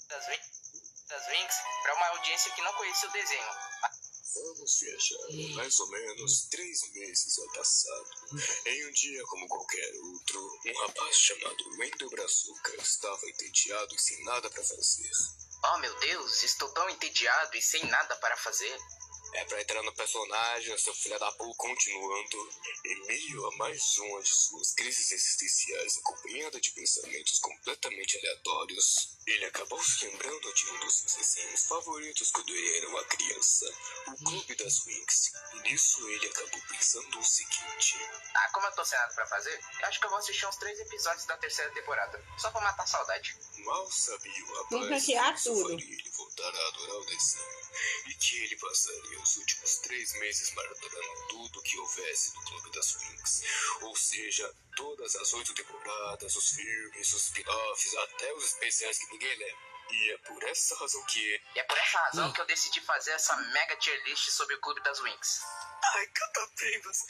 das Winx para uma audiência que não conhecia o desenho. Vamos viajar. Mais ou menos 3 meses ao passado. Em um dia como qualquer outro, um rapaz chamado Wendel Brazuca estava entediado e sem nada para fazer. Oh meu Deus, estou tão entediado e sem nada para fazer. É pra entrar no personagem, seu filho da puta, continuando. Em meio a mais uma de suas crises existenciais, acompanhada de pensamentos completamente aleatórios, ele acabou se lembrando de um dos seus desenhos favoritos quando ele era uma criança, o Clube das Winx. E nisso ele acabou pensando o seguinte: como eu tô sem nada pra fazer, eu acho que eu vou assistir uns 3 episódios da 3ª temporada, só pra matar a saudade. Mal sabia o rapaz que isso faria ele voltar a adorar o desenho, e que ele passaria os últimos 3 meses maratonando tudo que houvesse no Clube das Winx. Ou seja, todas as 8 temporadas, os filmes, os spin-offs, até os especiais que ninguém lembra. E é por essa razão que eu decidi fazer essa mega tier list sobre o Clube das Winx. Ai, catapimbas,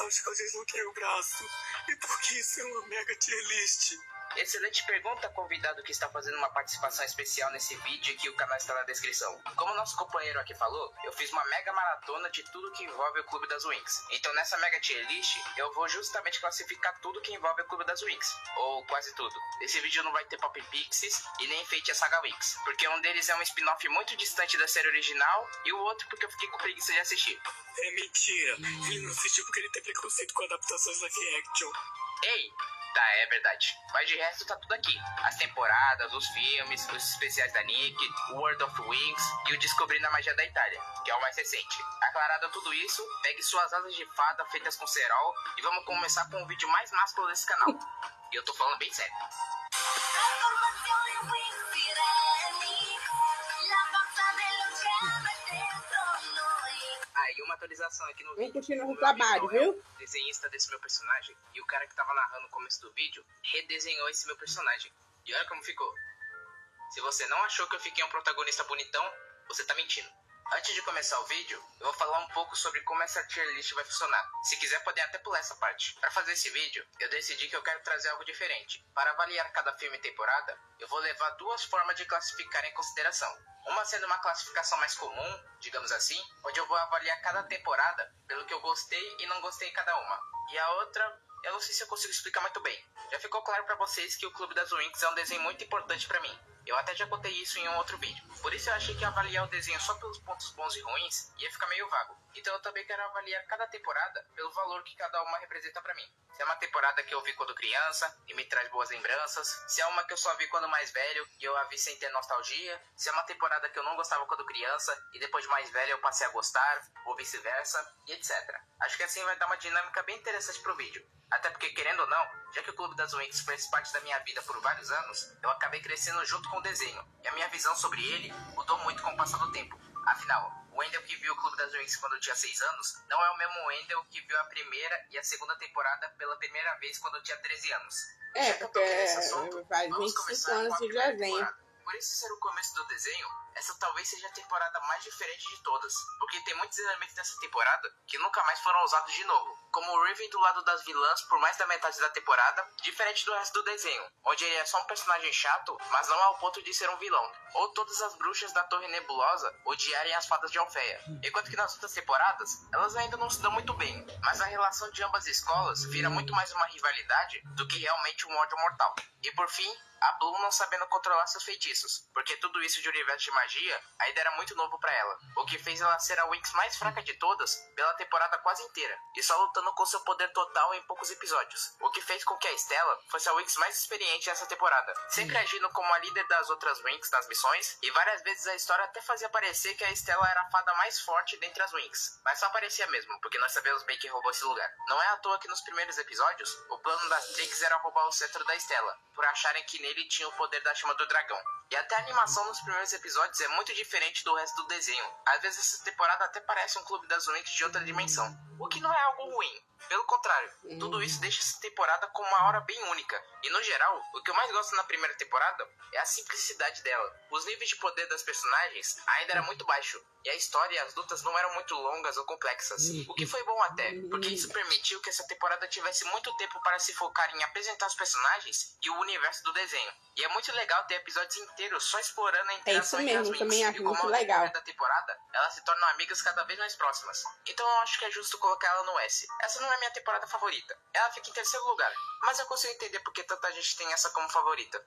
acho que eu desloquei o braço. E por que isso é uma mega tier list? Excelente pergunta, convidado que está fazendo uma participação especial nesse vídeo e que o canal está na descrição. Como nosso companheiro aqui falou, eu fiz uma mega maratona de tudo que envolve o Clube das Winx. Então nessa mega tier list, eu vou justamente classificar tudo que envolve o Clube das Winx. Ou quase tudo. Esse vídeo não vai ter Pop Pixies e nem Fate a Saga Winx, porque um deles é um spin-off muito distante da série original e o outro porque eu fiquei com preguiça de assistir. É mentira, ele não assistiu porque ele tem preconceito com adaptações live action. Ei! Tá, é verdade. Mas de resto tá tudo aqui. As temporadas, os filmes, os especiais da Nick, o World of Winx e o Descobrindo a Magia da Itália, que é o mais recente. Aclarado tudo isso, pegue suas asas de fada feitas com cerol e vamos começar com o vídeo mais másculo desse canal. E eu tô falando bem sério. E uma atualização aqui no vídeo. Continua o trabalho, viu? Desenhista desse meu personagem e o cara que tava narrando o começo do vídeo redesenhou esse meu personagem. E olha como ficou. Se você não achou que eu fiquei um protagonista bonitão, você tá mentindo. Antes de começar o vídeo, eu vou falar um pouco sobre como essa tier list vai funcionar. Se quiser, podem até pular essa parte. Para fazer esse vídeo, eu decidi que eu quero trazer algo diferente. Para avaliar cada filme e temporada, eu vou levar 2 formas de classificar em consideração. Uma sendo uma classificação mais comum, digamos assim, onde eu vou avaliar cada temporada pelo que eu gostei e não gostei em cada uma. E a outra, eu não sei se eu consigo explicar muito bem. Já ficou claro para vocês que o Clube das Winx é um desenho muito importante para mim. Eu até já contei isso em um outro vídeo. Por isso eu achei que avaliar o desenho só pelos pontos bons e ruins ia ficar meio vago. Então eu também quero avaliar cada temporada pelo valor que cada uma representa pra mim. Se é uma temporada que eu vi quando criança e me traz boas lembranças. Se é uma que eu só vi quando mais velho e eu a vi sem ter nostalgia. Se é uma temporada que eu não gostava quando criança e depois de mais velho eu passei a gostar, ou vice-versa, e etc. Acho que assim vai dar uma dinâmica bem interessante pro vídeo. Até porque, querendo ou não, já que o Clube das Winx fez parte da minha vida por vários anos, eu acabei crescendo junto com o desenho. E a minha visão sobre ele mudou muito com o passar do tempo. Afinal, o Wendel que viu o Clube das Winx quando eu tinha 6 anos não é o mesmo Wendel que viu a primeira e a segunda temporada pela primeira vez quando eu tinha 13 anos. É, porque faz 25 anos de desenho. Por isso ser o começo do desenho, essa talvez seja a temporada mais diferente de todas, porque tem muitos elementos dessa temporada que nunca mais foram usados de novo, como o Riven do lado das vilãs por mais da metade da temporada, diferente do resto do desenho, onde ele é só um personagem chato, mas não ao ponto de ser um vilão, ou todas as bruxas da Torre Nebulosa odiarem as fadas de Alfeia, enquanto que nas outras temporadas, elas ainda não se dão muito bem, mas a relação de ambas escolas vira muito mais uma rivalidade do que realmente um ódio mortal. E por fim, a Bloom não sabendo controlar seus feitiços, porque tudo isso de universo de magia ainda era muito novo pra ela, o que fez ela ser a Winx mais fraca de todas pela temporada quase inteira, e só lutando com seu poder total em poucos episódios, o que fez com que a Stella fosse a Winx mais experiente nessa temporada, sempre agindo como a líder das outras Winx nas missões, e várias vezes a história até fazia parecer que a Stella era a fada mais forte dentre as Winx, mas só parecia mesmo, porque nós sabemos bem que roubou esse lugar. Não é à toa que nos primeiros episódios, o plano das Trix era roubar o cetro da Stella, por acharem que nele tinha o poder da chama do dragão. E até a animação nos primeiros episódios episódios é muito diferente do resto do desenho. Às vezes essa temporada até parece um Clube das Winx de outra dimensão, o que não é algo ruim. Pelo contrário, tudo isso deixa essa temporada com uma aura bem única. E no geral, o que eu mais gosto na primeira temporada é a simplicidade dela. Os níveis de poder das personagens ainda era muito baixo, e a história e as lutas não eram muito longas ou complexas. O que foi bom até, porque isso permitiu que essa temporada tivesse muito tempo para se focar em apresentar os personagens e o universo do desenho. E é muito legal ter episódios inteiros só explorando a interação entre as Winx. Também acho e como muito ao legal. decorrer da temporada, elas se tornam amigas cada vez mais próximas. Então eu acho que é justo colocar ela no S. Essa não é minha temporada favorita. Ela fica em terceiro lugar, mas eu consigo entender porque tanta gente tem essa como favorita.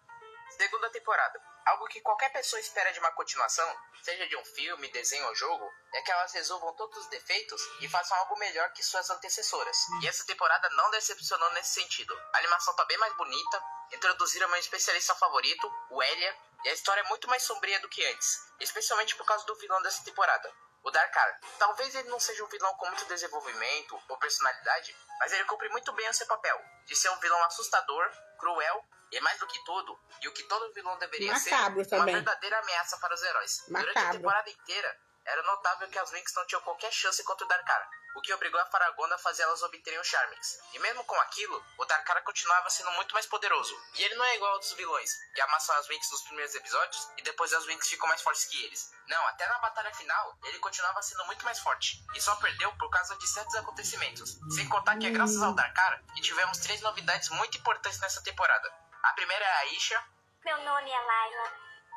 Segunda temporada. Algo que qualquer pessoa espera de uma continuação, seja de um filme, desenho ou jogo, é que elas resolvam todos os defeitos e façam algo melhor que suas antecessoras. E essa temporada não decepcionou nesse sentido. A animação tá bem mais bonita, introduziram meu especialista favorito, o Elia, e a história é muito mais sombria do que antes, especialmente por causa do vilão dessa temporada, o Darkar. Talvez ele não seja um vilão com muito desenvolvimento ou personalidade, mas ele cumpre muito bem o seu papel, de ser um vilão assustador, cruel, e mais do que tudo, e o que todo vilão deveria ser, uma verdadeira ameaça para os heróis. Durante a temporada inteira, era notável que as Winx não tinham qualquer chance contra o Darkar, o que obrigou a Faragonda a fazer elas obterem o Charmix. E mesmo com aquilo, o Darkar continuava sendo muito mais poderoso. E ele não é igual a outros vilões, que amassam as Winx nos primeiros episódios e depois as Winx ficam mais fortes que eles. Não, até na batalha final, ele continuava sendo muito mais forte, e só perdeu por causa de certos acontecimentos. Sem contar que é graças ao Darkar que tivemos 3 novidades muito importantes nessa temporada. A primeira é a Aisha. Meu nome é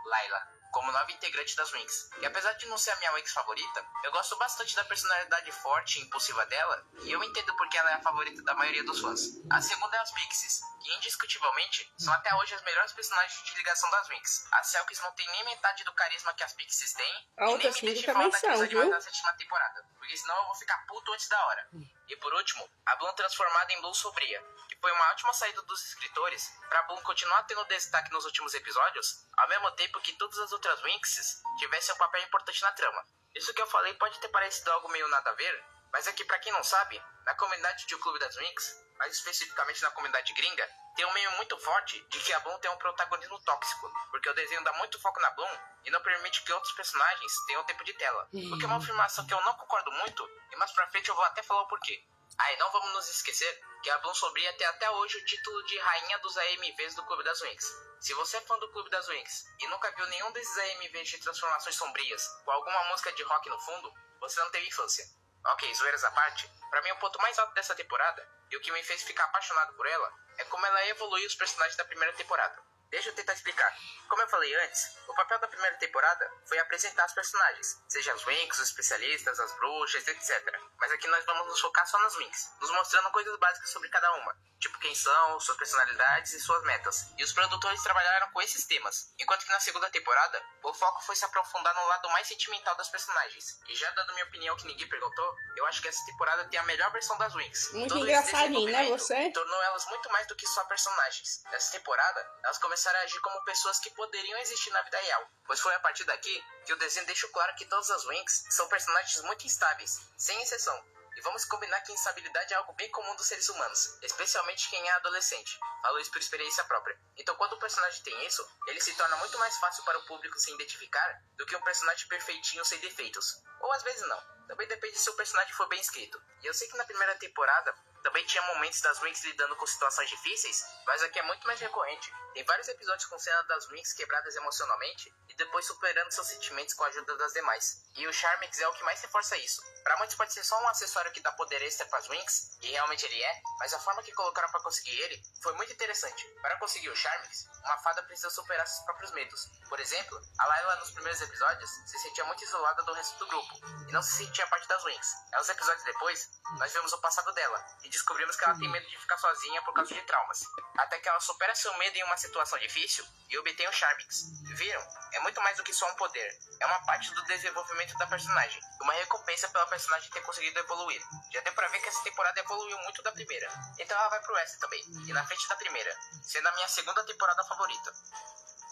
Layla, como nova integrante das Winx. E apesar de não ser a minha Winx favorita, eu gosto bastante da personalidade forte e impulsiva dela, e eu entendo porque ela é a favorita da maioria dos fãs. A segunda é as Pixies, que indiscutivelmente são até hoje as melhores personagens de ligação das Winx. As Selkies não tem nem metade do carisma que as Pixies têm, e nem me deixe falar da crise demais da sétima temporada, porque senão eu vou ficar puto antes da hora. E por último, a Bloom transformada em Bloom Sombria, que foi uma ótima saída dos escritores pra Bloom continuar tendo destaque nos últimos episódios, ao mesmo tempo que todas as outras Winx tivessem um papel importante na trama. Isso que eu falei pode ter parecido algo meio nada a ver, mas é que pra quem não sabe, na comunidade de O Clube das Winx, mais especificamente na comunidade gringa, tem um meio muito forte de que a Bloom tem um protagonismo tóxico, porque o desenho dá muito foco na Bloom e não permite que outros personagens tenham tempo de tela. O que é uma afirmação que eu não concordo muito, e mais pra frente eu vou até falar o porquê. E não vamos nos esquecer que a Bloom Sombria tem até hoje o título de Rainha dos AMVs do Clube das Winx. Se você é fã do Clube das Winx e nunca viu nenhum desses AMVs de transformações sombrias com alguma música de rock no fundo, você não teve infância. Ok, zoeiras à parte, pra mim o ponto mais alto dessa temporada, e o que me fez ficar apaixonado por ela, é como ela evoluiu os personagens da primeira temporada. Deixa eu tentar explicar. Como eu falei antes, o papel da primeira temporada foi apresentar os personagens, seja as Winx, os especialistas, as bruxas, etc. Mas aqui nós vamos nos focar só nas Winx, nos mostrando coisas básicas sobre cada uma, tipo quem são, suas personalidades e suas metas. E os produtores trabalharam com esses temas, enquanto que na segunda temporada, o foco foi se aprofundar no lado mais sentimental das personagens. E já dando minha opinião que ninguém perguntou, eu acho que essa temporada tem a melhor versão das Winx. Muito engraçadinho, né, você? Tornou elas muito mais do que só personagens. Nessa temporada, elas começaram a agir como pessoas que poderiam existir na vida real, pois foi a partir daqui que o desenho deixou claro que todas as Winx são personagens muito instáveis, sem exceção. E vamos combinar que instabilidade é algo bem comum dos seres humanos, especialmente quem é adolescente. Falo isso por experiência própria. Então quando o personagem tem isso, ele se torna muito mais fácil para o público se identificar do que um personagem perfeitinho sem defeitos. Ou às vezes não. Também depende se o personagem for bem escrito. E eu sei que na primeira temporada também tinha momentos das Winx lidando com situações difíceis, mas aqui é muito mais recorrente. Tem vários episódios com cena das Winx quebradas emocionalmente e depois superando seus sentimentos com a ajuda das demais. E o Charmix é o que mais reforça isso. Pra muitos pode ser só um acessório que dá poder extra pras Winx, e realmente ele é, mas a forma que colocaram pra conseguir ele foi muito interessante. Para conseguir o Charmix, uma fada precisa superar seus próprios medos. Por exemplo, a Layla nos primeiros episódios se sentia muito isolada do resto do grupo, e não se sentia parte das Winx. Nos episódios depois, nós vemos o passado dela, e descobrimos que ela tem medo de ficar sozinha por causa de traumas. Até que ela supera seu medo em uma situação difícil e obtém o Charmix. Viram? É muito mais do que só um poder. É uma parte do desenvolvimento da personagem. Uma recompensa pela personagem ter conseguido evoluir. Já deu pra ver que essa temporada evoluiu muito da primeira. Então ela vai pro S também, e na frente da primeira, sendo a minha segunda temporada favorita.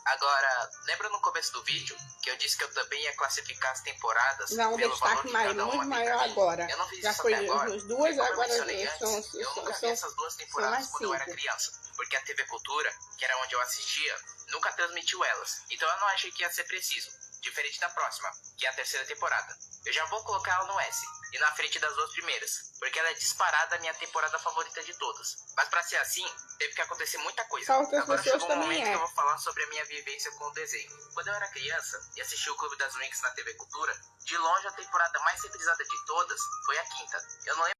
Agora, lembra no começo do vídeo que eu disse que eu também ia classificar as temporadas pelo valor de cada uma? Muito maior agora. Eu não fiz já isso foi até agora. As duas agora eu nunca vi essas duas temporadas quando eu era criança, porque a TV Cultura, que era onde eu assistia, nunca transmitiu elas. Então eu não achei que ia ser preciso. diferente da próxima, que é a terceira temporada. Eu já vou colocar ela no S, e na frente das duas primeiras, porque ela é disparada a minha temporada favorita de todas. Mas pra ser assim, teve que acontecer muita coisa. Agora chegou um momento que eu vou falar sobre a minha vivência com o desenho. Quando eu era criança e assisti o Clube das Winx na TV Cultura, de longe a temporada mais reprisada de todas foi a quinta. Eu não lembro